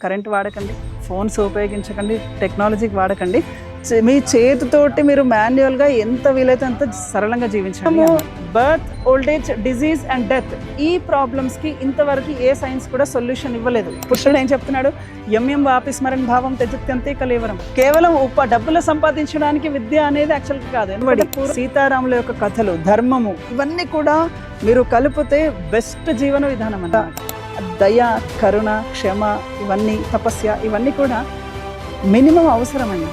Current వాడకండి, phones ఉపయోగించకండి, టెక్నాలజీకి వాడకండి. మీ చేతితోటి మీరు మాన్యువల్గా ఎంత వీలైతే అంత సరళంగా జీవించండి. Birth, old age, disease and death, ఈ ప్రాబ్లమ్స్కి ఇంతవరకు ఏ సైన్స్ కూడా సొల్యూషన్ ఇవ్వలేదు. పురుషుడు ఏం చెప్తున్నాడు? యమ్యం వాపి స్మరణ భావం త్యజిత్యంతే కలేవరం. కేవలం డబ్బులు సంపాదించడానికి విద్య అనేది యాక్చువల్గా కాదు. సీతారాముల యొక్క కథలు, ధర్మము, ఇవన్నీ కూడా మీరు కలిపితే బెస్ట్ జీవన విధానం అన్నమాట. దయ, కరుణ, క్షమ, ఇవన్నీ తపస్య, ఇవన్నీ కూడా మినిమం అవసరమండి.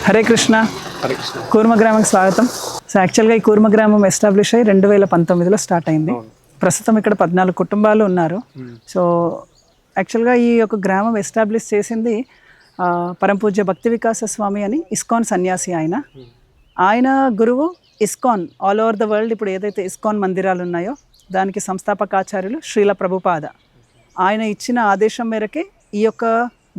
హరే కృష్ణ. కూర్మ గ్రామంకి స్వాగతం. సో యాక్చువల్గా ఈ కూర్మ గ్రామం ఎస్టాబ్లిష్ అయ్యి 2019లో స్టార్ట్ అయింది. ప్రస్తుతం ఇక్కడ 14 కుటుంబాలు ఉన్నారు. సో యాక్చువల్గా ఈ యొక్క గ్రామం ఎస్టాబ్లిష్ చేసింది పరమపూజ్య భక్తి వికాస స్వామి అని ఇస్కాన్ సన్యాసి. ఆయన గురువు ISKCON all over the world. ఇప్పుడు ఏదైతే ఇస్కాన్ మందిరాలు ఉన్నాయో దానికి సంస్థాపకాచార్యులు శ్రీల ప్రభుపాద. ఆయన ఇచ్చిన ఆదేశం మేరకే ఈ యొక్క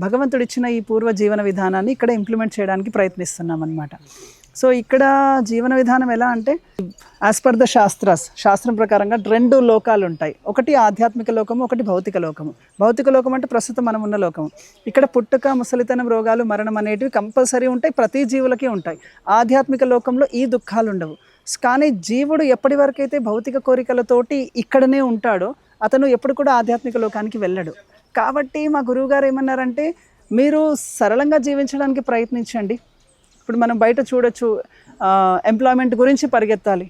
భగవంతుడు ఇచ్చిన ఈ పూర్వ జీవన విధానాన్ని ఇక్కడ ఇంప్లిమెంట్ చేయడానికి ప్రయత్నిస్తున్నాం అన్నమాట. సో ఇక్కడ జీవన విధానం ఎలా అంటే, యాజ్ పర్ ద శాస్త్రం ప్రకారంగా 2 లోకాలు ఉంటాయి. ఒకటి ఆధ్యాత్మిక లోకము, ఒకటి భౌతిక లోకము. భౌతిక లోకం అంటే ప్రస్తుతం మనం ఉన్న లోకము. ఇక్కడ పుట్టుక, ముసలితనం, రోగాలు, మరణం అనేటివి కంపల్సరీ ఉంటాయి, ప్రతి జీవులకి ఉంటాయి. ఆధ్యాత్మిక లోకంలో ఈ దుఃఖాలు ఉండవు. కానీ జీవుడు ఎప్పటి వరకైతే భౌతిక కోరికలతోటి ఇక్కడనే ఉంటాడో అతను ఎప్పుడు కూడా ఆధ్యాత్మిక లోకానికి వెళ్ళడు. కాబట్టి మా గురువుగారు ఏమన్నారంటే, మీరు సరళంగా జీవించడానికి ప్రయత్నించండి. ఇప్పుడు మనం బయట చూడొచ్చు, ఎంప్లాయ్మెంట్ గురించి పరిగెత్తాలి,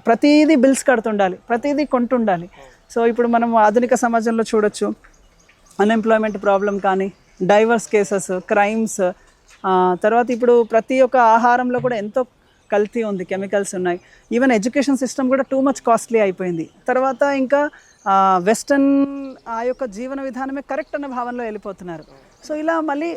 ప్రతిదీ బిల్స్ కడుతుండాలి, ప్రతిదీ కొంటుండాలి. సో ఇప్పుడు మనం ఆధునిక సమాజంలో చూడొచ్చు, అన్ఎంప్లాయ్మెంట్ ప్రాబ్లం కానీ, డైవర్స్ కేసెస్, క్రైమ్స్, తర్వాత ఇప్పుడు ప్రతి ఒక్క ఆహారంలో కూడా ఎంతో కల్తీ ఉంది, కెమికల్స్ ఉన్నాయి. ఈవెన్ ఎడ్యుకేషన్ సిస్టమ్ కూడా టూ మచ్ కాస్ట్లీ అయిపోయింది. తర్వాత ఇంకా వెస్టర్న్ ఆ యొక్క జీవన విధానమే కరెక్ట్ అన్న భావనలో వెళ్ళిపోతున్నారు. సో ఇలా మళ్ళీ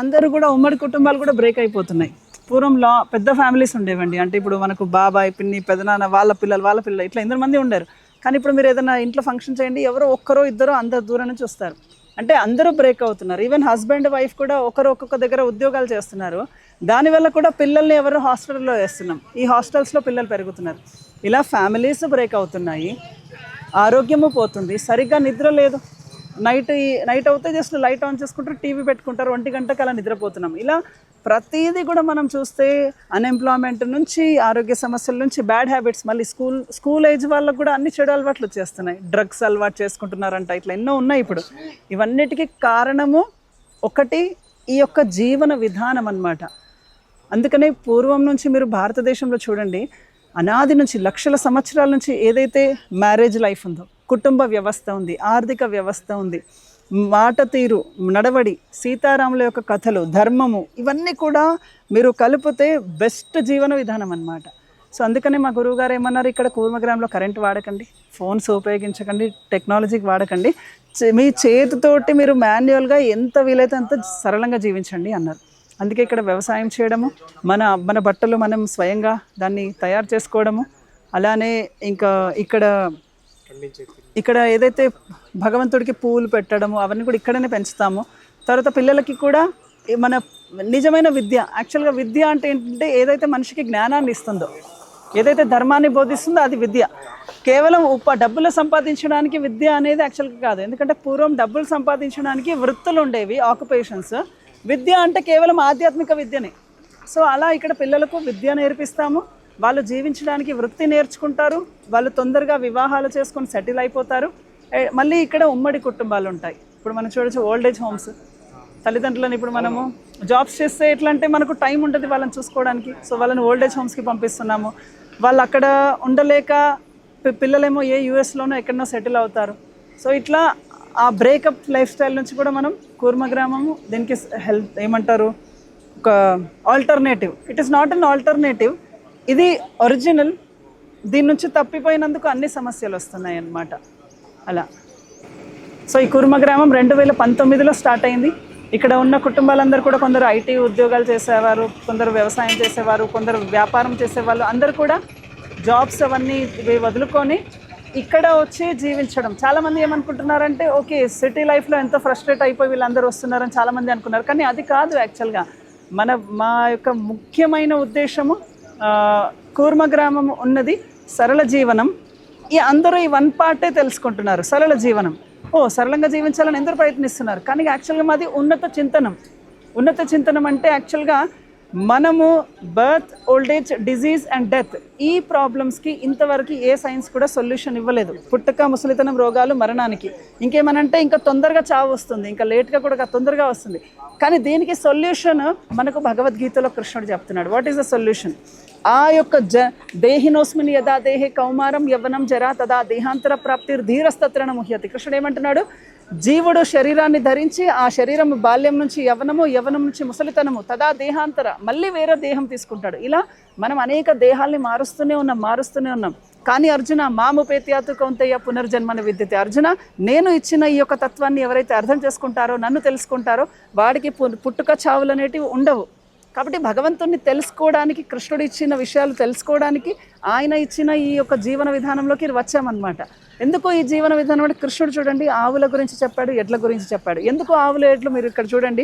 అందరూ కూడా ఉమ్మడి కుటుంబాలు కూడా బ్రేక్ అయిపోతున్నాయి. పూర్వం పెద్ద ఫ్యామిలీస్ ఉండేవండి. అంటే ఇప్పుడు మనకు బాబాయ్, పిన్ని, పెదనాన్న, వాళ్ళ పిల్లలు ఇట్లా 8 మంది ఉండరు. కానీ ఇప్పుడు మీరు ఏదైనా ఇంట్లో ఫంక్షన్ చేయండి, ఎవరో ఒక్కరో ఇద్దరో అందరు దూరం నుంచి వస్తారు. అంటే అందరూ బ్రేక్ అవుతున్నారు. ఈవెన్ హస్బెండ్ వైఫ్ కూడా ఒక్కొక్క దగ్గర ఉద్యోగాలు చేస్తున్నారు. దానివల్ల కూడా పిల్లల్ని ఎవరు హాస్టల్లో వేస్తున్నాం. ఈ హాస్టల్స్లో పిల్లలు పెరుగుతున్నారు. ఇలా ఫ్యామిలీస్ బ్రేక్ అవుతున్నాయి, ఆరోగ్యము పోతుంది, సరిగ్గా నిద్ర లేదు. నైట్ అవుతే జస్ట్ లైట్ ఆన్ చేసుకుంటారు, టీవీ పెట్టుకుంటారు, 1 గంటకి అలా నిద్రపోతున్నాం. ఇలా ప్రతిదీ కూడా మనం చూస్తే అన్ఎంప్లాయ్మెంట్ నుంచి, ఆరోగ్య సమస్యల నుంచి, బ్యాడ్ హ్యాబిట్స్, మళ్ళీ స్కూల్ ఏజ్ వాళ్ళకు కూడా అన్ని చెడు అలవాట్లు వచ్చేస్తున్నాయి. డ్రగ్స్ అలవాటు చేసుకుంటున్నారంట, ఇట్లా ఎన్నో ఉన్నాయి. ఇప్పుడు ఇవన్నిటికీ కారణము ఒకటి ఈ యొక్క జీవన విధానం అన్నమాట. అందుకనే పూర్వం నుంచి మీరు భారతదేశంలో చూడండి, అనాది నుంచి లక్షల సంవత్సరాల నుంచి ఏదైతే మ్యారేజ్ లైఫ్ ఉందో, కుటుంబ వ్యవస్థ ఉంది, ఆర్థిక వ్యవస్థ ఉంది, మాట తీరు, నడవడి, సీతారాముల యొక్క కథలు, ధర్మము, ఇవన్నీ కూడా మీరు కలిపితే బెస్ట్ జీవన విధానం అన్నమాట. సో అందుకనే మా గురువుగారు ఏమన్నారు, ఇక్కడ కూర్మగ్రామంలో కరెంట్ వాడకండి, ఫోన్స్ ఉపయోగించకండి, టెక్నాలజీకి వాడకండి. మీ చేతితోటి మీరు మాన్యువల్గా ఎంత వీలైతే అంత సరళంగా జీవించండి అన్నారు. అందుకే ఇక్కడ వ్యవసాయం చేయడము, మన బట్టలు మనం స్వయంగా దాన్ని తయారు చేసుకోవడము, అలానే ఇంకా ఇక్కడ ఏదైతే భగవంతుడికి పూలు పెట్టడము, అవన్నీ కూడా ఇక్కడనే పెంచుతాము. తర్వాత పిల్లలకి కూడా మన నిజమైన విద్య, యాక్చువల్గా విద్య అంటే ఏంటంటే ఏదైతే మనిషికి జ్ఞానాన్ని ఇస్తుందో, ఏదైతే ధర్మాన్ని బోధిస్తుందో అది విద్య. కేవలం డబ్బులు సంపాదించడానికి విద్య అనేది యాక్చువల్గా కాదు. ఎందుకంటే పూర్వం డబ్బులు సంపాదించడానికి వృత్తులు ఉండేవి, ఆక్యుపేషన్స్. విద్య అంటే కేవలం ఆధ్యాత్మిక విద్యనే. సో అలా ఇక్కడ పిల్లలకు విద్య నేర్పిస్తాము, వాళ్ళు జీవించడానికి వృత్తి నేర్చుకుంటారు, వాళ్ళు తొందరగా వివాహాలు చేసుకొని సెటిల్ అయిపోతారు. మళ్ళీ ఇక్కడ ఉమ్మడి కుటుంబాలు ఉంటాయి. ఇప్పుడు మనం చూడొచ్చు ఓల్డ్ ఏజ్ హోమ్స్, తల్లిదండ్రులను ఇప్పుడు మనము జాబ్స్ చేస్తే ఎట్లా అంటే మనకు టైం ఉంటుంది వాళ్ళని చూసుకోవడానికి. సో వాళ్ళని ఓల్డ్ ఏజ్ హోమ్స్కి పంపిస్తున్నాము. వాళ్ళు అక్కడ ఉండలేక పిల్లలేమో యూఎస్లోనో ఎక్కడనో సెటిల్ అవుతారు. సో ఇట్లా ఆ బ్రేకప్ లైఫ్ స్టైల్ నుంచి కూడా మనం కూర్మ గ్రామము దీనికి హెల్ప్ ఏమంటారు, ఒక alternative. It is not an alternative, ఇది ఒరిజినల్. దీని నుంచి తప్పిపోయినందుకు అన్ని సమస్యలు వస్తున్నాయి అన్నమాట. అలా సో ఈ కూర్మ గ్రామం 2019లో స్టార్ట్ అయింది. ఇక్కడ ఉన్న కుటుంబాలందరూ కూడా కొందరు ఐటీ ఉద్యోగాలు చేసేవారు, కొందరు వ్యవసాయం చేసేవారు, కొందరు వ్యాపారం చేసేవాళ్ళు, అందరూ కూడా జాబ్స్ అవన్నీ వదులుకొని ఇక్కడ వచ్చి జీవించడం. చాలామంది ఏమనుకుంటున్నారంటే, ఓకే సిటీ లైఫ్లో ఎంతో ఫ్రస్ట్రేట్ అయిపోయి వీళ్ళందరూ వస్తున్నారని చాలామంది అనుకున్నారు. కానీ అది కాదు. యాక్చువల్గా మా యొక్క ముఖ్యమైన ఉద్దేశము కూర్మ గ్రామం ఉన్నది సరళ జీవనం, ఈ అందరూ ఈ వన్ పార్టే తెలుసుకుంటున్నారు, సరళ జీవనం. సరళంగా జీవించాలని ఎందరో ప్రయత్నిస్తున్నారు, కానీ యాక్చువల్గా మాది ఉన్నత చింతనం. ఉన్నత చింతనం అంటే యాక్చువల్గా మనము birth, old age, disease and death, ఈ ప్రాబ్లమ్స్కి ఇంతవరకు ఏ సైన్స్ కూడా సొల్యూషన్ ఇవ్వలేదు. పుట్టుక, ముసలితనం, రోగాలు, మరణానికి ఇంకేమనంటే ఇంకా తొందరగా చావు వస్తుంది, ఇంకా లేట్గా కూడా తొందరగా వస్తుంది. కానీ దీనికి సొల్యూషన్ మనకు భగవద్గీతలో కృష్ణుడు చెప్తున్నాడు. What is the solution? ఆ యొక్క దేహినోస్మిన్ యదా దేహే కౌమారం యవ్వనం జరా తదా దేహాంతర ప్రాప్తిర్ ధీరస్తత్రణ ముహ్యతి. కృష్ణుడు ఏమంటున్నాడు? జీవుడు శరీరాన్ని ధరించి ఆ శరీరం బాల్యం నుంచి యవ్వనము, యవ్వనం నుంచి ముసలితనము, తదా దేహాంతర, మళ్ళీ వేరే దేహం తీసుకుంటాడు. ఇలా మనం అనేక దేహాల్ని మారుస్తూనే ఉన్నాం. కానీ అర్జున మాముపేత్యాతు కౌంతేయ పునర్జన్మని విద్యతే. అర్జున, నేను ఇచ్చిన ఈ యొక్క తత్వాన్ని ఎవరైతే అర్థం చేసుకుంటారో, నన్ను తెలుసుకుంటారో, వాడికి పుట్టుక చావులు అనేటివి ఉండవు. కాబట్టి భగవంతుడిని తెలుసుకోవడానికి, కృష్ణుడు ఇచ్చిన విషయాలు తెలుసుకోవడానికి ఆయన ఇచ్చిన ఈ యొక్క జీవన విధానంలోకి వచ్చామన్నమాట. ఎందుకు ఈ జీవన విధానం అంటే కృష్ణుడు చూడండి ఆవుల గురించి చెప్పాడు, ఎడ్ల గురించి చెప్పాడు. ఎందుకు ఆవులు, ఎడ్లు? మీరు ఇక్కడ చూడండి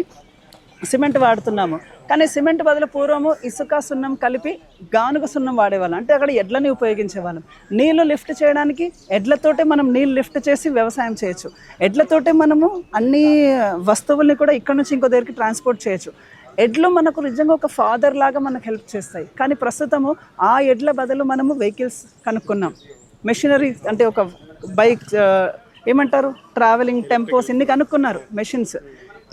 సిమెంట్ వాడుతున్నాము, కానీ సిమెంట్ బదులు పూర్వము ఇసుక, సున్నం కలిపి గానుగ సున్నం వాడేవాళ్ళం. అంటే అక్కడ ఎడ్లని ఉపయోగించేవాళ్ళం. నీళ్లు లిఫ్ట్ చేయడానికి ఎడ్లతోటే మనం నీళ్ళు లిఫ్ట్ చేసి వ్యవసాయం చేయొచ్చు. ఎడ్లతోటే మనము అన్ని వస్తువుల్ని కూడా ఇక్కడ నుంచి ఇంకో దగ్గరికి ట్రాన్స్పోర్ట్ చేయొచ్చు. ఎడ్లు మనకు నిజంగా ఒక ఫాదర్ లాగా మనకు హెల్ప్ చేస్తాయి. కానీ ప్రస్తుతము ఆ ఎడ్ల బదులు మనము వెహికల్స్ కనుక్కున్నాం, మెషినరీ అంటే ఒక బైక్, ఏమంటారు, ట్రావెలింగ్ టెంపోస్, ఇన్ని కనుక్కున్నారు మెషిన్స్.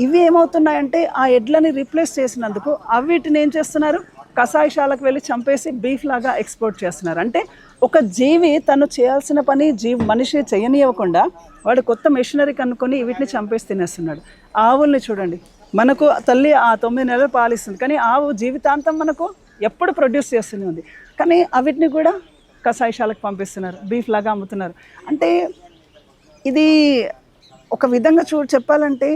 ఇవి ఏమవుతున్నాయంటే ఆ ఎడ్లని రీప్లేస్ చేసినందుకు వీటిని ఏం చేస్తున్నారు? కషాయశాలకు వెళ్ళి చంపేసి బీఫ్ లాగా ఎక్స్పోర్ట్ చేస్తున్నారు. అంటే ఒక జీవి తను చేయాల్సిన పని మనిషి చేయనివ్వకుండా వాడు కొత్త మెషినరీ కనుక్కొని వీటిని చంపేసి తినేస్తున్నాడు. ఆవుల్ని చూడండి, మనకు తల్లి ఆ 9 నెలలు పాలిస్తుంది, కానీ ఆవు జీవితాంతం మనకు ఎప్పుడు ప్రొడ్యూస్ చేస్తూనే ఉంది. కానీ వీటిని కూడా కషాయశాలకు పంపిస్తున్నారు, బీఫ్ లాగా అమ్ముతున్నారు. అంటే ఇది ఒక విధంగా చెప్పాలంటే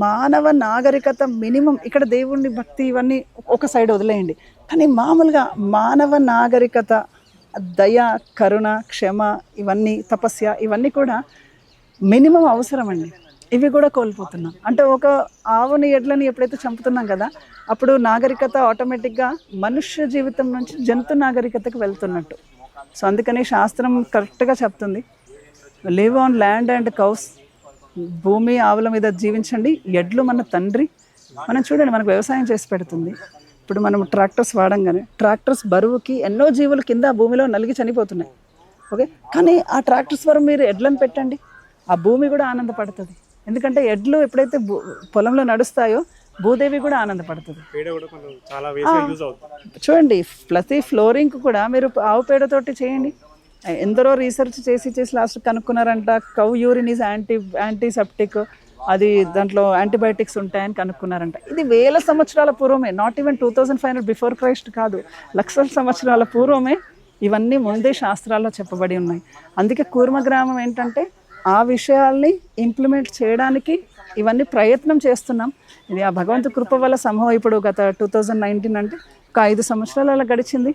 మానవ నాగరికత మినిమం. ఇక్కడ దేవుణ్ణి భక్తి ఇవన్నీ ఒక సైడ్ వదిలేయండి, కానీ మామూలుగా మానవ నాగరికత, దయ, కరుణ, క్షమ, ఇవన్నీ తపస్య, ఇవన్నీ కూడా మినిమం అవసరం అండి. ఇవి కూడా కోల్పోతున్నాం. అంటే ఒక ఆవుని, ఎడ్లని ఎప్పుడైతే చంపుతున్నాం కదా, అప్పుడు నాగరికత ఆటోమేటిక్గా మనుష్య జీవితం నుంచి జంతు నాగరికతకు వెళ్తున్నట్టు. సో అందుకని శాస్త్రం కరెక్ట్గా చెప్తుంది, live on land and cows. భూమి, ఆవుల మీద జీవించండి. ఎడ్లు మన తండ్రి. మనం చూడండి, మనకు వ్యవసాయం చేసి పెడుతుంది. ఇప్పుడు మనం ట్రాక్టర్స్ వాడంగానే ట్రాక్టర్స్ బరువుకి ఎన్నో జీవులు కింద భూమిలో నలిగి చనిపోతున్నాయి. ఓకే, కానీ ఆ ట్రాక్టర్స్ వరకు మీరు ఎడ్లను పెట్టండి, ఆ భూమి కూడా ఆనందపడుతుంది. ఎందుకంటే ఎడ్లు ఎప్పుడైతే పొలంలో నడుస్తాయో భూదేవి కూడా ఆనందపడుతుంది. చూడండి, ప్రతి ఫ్లోరింగ్ కూడా మీరు ఆవు పేడతోటి చేయండి. ఎందరో రీసెర్చ్ చేసి లాస్ట్ కనుక్కున్నారంట, కౌ యూరిన్ ఈజ్ యాంటీసెప్టిక్, అది దాంట్లో యాంటీబయాటిక్స్ ఉంటాయని కనుక్కున్నారంట. ఇది వేల సంవత్సరాల పూర్వమే, నాట్ ఈవెన్ 2500 బిఫోర్ క్రైస్ట్ కాదు, లక్షల సంవత్సరాల పూర్వమే ఇవన్నీ ముందే శాస్త్రాల్లో చెప్పబడి ఉన్నాయి. అందుకే కూర్మ గ్రామం ఏంటంటే ఆ విషయాల్ని ఇంప్లిమెంట్ చేయడానికి ఇవన్నీ ప్రయత్నం చేస్తున్నాం. ఇది ఆ భగవంతు కృప వల్ల సంభవం. ఇప్పుడు గత 2019 అంటే ఒక 5 సంవత్సరాలు అలా గడిచింది.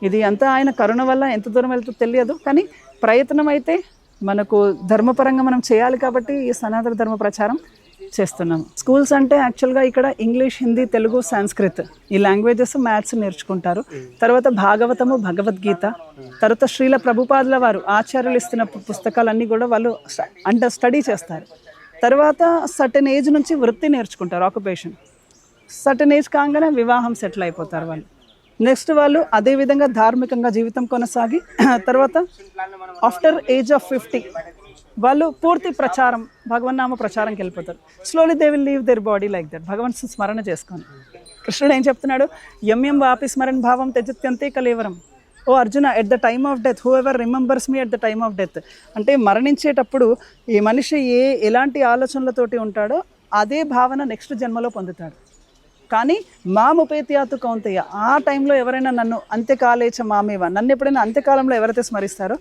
ఇది అంతా ఆయన కరుణ వల్ల. ఎంత దూరం వెళ్తుందో తెలియదు, కానీ ప్రయత్నం అయితే మనకు ధర్మపరంగా మనం చేయాలి. కాబట్టి ఈ సనాతన ధర్మ ప్రచారం చేస్తున్నాము. స్కూల్స్ అంటే యాక్చువల్గా ఇక్కడ ఇంగ్లీష్, హిందీ, తెలుగు, సంస్కృత్ ఈ లాంగ్వేజెస్, మ్యాథ్స్ నేర్చుకుంటారు. తర్వాత భాగవతము, భగవద్గీత, తర్వాత శ్రీల ప్రభుపాదుల వారు ఆచార్యులు ఇస్తున్న పుస్తకాలన్నీ కూడా వాళ్ళు స్టడీ చేస్తారు. తర్వాత సర్టెన్ ఏజ్ నుంచి వృత్తి నేర్చుకుంటారు, ఆక్యుపేషన్. సర్టెన్ ఏజ్ కాగానే వివాహం సెటిల్ అయిపోతారు వాళ్ళు. నెక్స్ట్ వాళ్ళు అదేవిధంగా ధార్మికంగా జీవితం కొనసాగి తర్వాత ఆఫ్టర్ ఏజ్ ఆఫ్ 50 వాళ్ళు పూర్తి ప్రచారం, భగవన్నామ ప్రచారంకి వెళ్ళిపోతారు. Slowly they will leave their body like that, భగవంతు స్మరణ చేసుకొని. కృష్ణుడు ఏం చెప్తున్నాడు? యమ్యం వాపి స్మరణ భావం త్యజత్యంతే కలేవరం. ఓ Arjuna, at the time of death whoever remembers me at the time of death. అంటే మరణించేటప్పుడు ఈ మనిషి ఎలాంటి ఆలోచనలతోటి ఉంటాడో అదే భావన నెక్స్ట్ జన్మలో పొందుతాడు. కానీ మాముపేత్యాతు కౌంతేయ, ఆ టైంలో ఎవరైనా నన్ను అంత్యకాలేచ మామేవ, నన్ను ఎప్పుడైనా అంత్యకాలంలో ఎవరైతే స్మరిస్తారో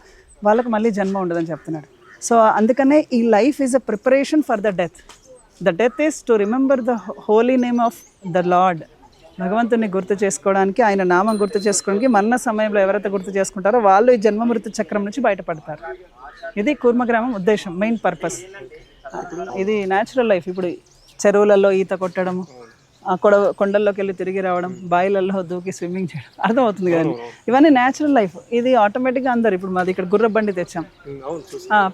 వాళ్ళకు మళ్ళీ జన్మ ఉండదని చెప్తున్నాడు. సో అందుకనే ఈ life is a preparation for the death. The death is to remember the holy name of the lord. భగవంతుని గుర్తు చేసుకోవడానికి, ఆయన నామం గుర్తు చేసుకోవడానికి మరణ సమయంలో ఎవరైతే గుర్తు చేసుకుంటారో వాళ్ళు ఈ జన్మ మృత్యు చక్రం నుంచి బయటపడతారు. ఇది కూర్మగ్రామం ఉద్దేశం, మెయిన్ పర్పస్. ఇది న్యాచురల్ లైఫ్. ఇప్పుడు చెరువులలో ఈత కొట్టడము, కొండల్లోకి వెళ్ళి తిరిగి రావడం, బాయిలల్లో దూకి స్విమ్మింగ్ చేయడం, అర్థమవుతుంది కదండి. ఇవన్నీ న్యాచురల్ లైఫ్. ఇది ఆటోమేటిక్గా అందరు ఇప్పుడు మాది ఇక్కడ గుర్ర బండి తెచ్చాం,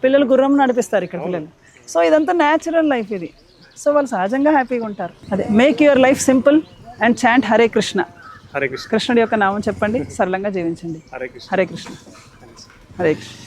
పిల్లలు గుర్రం నడిపిస్తారు ఇక్కడ పిల్లలు. సో ఇదంతా న్యాచురల్ లైఫ్ ఇది. సో వాళ్ళు సహజంగా హ్యాపీగా ఉంటారు. అదే make your life simple and chant Hare Krishna. Hare Krishna. కృష్ణుడి యొక్క నామం చెప్పండి, సరళంగా జీవించండి. హరే కృష్ణ. హరే కృష్ణ. హరే కృష్ణ.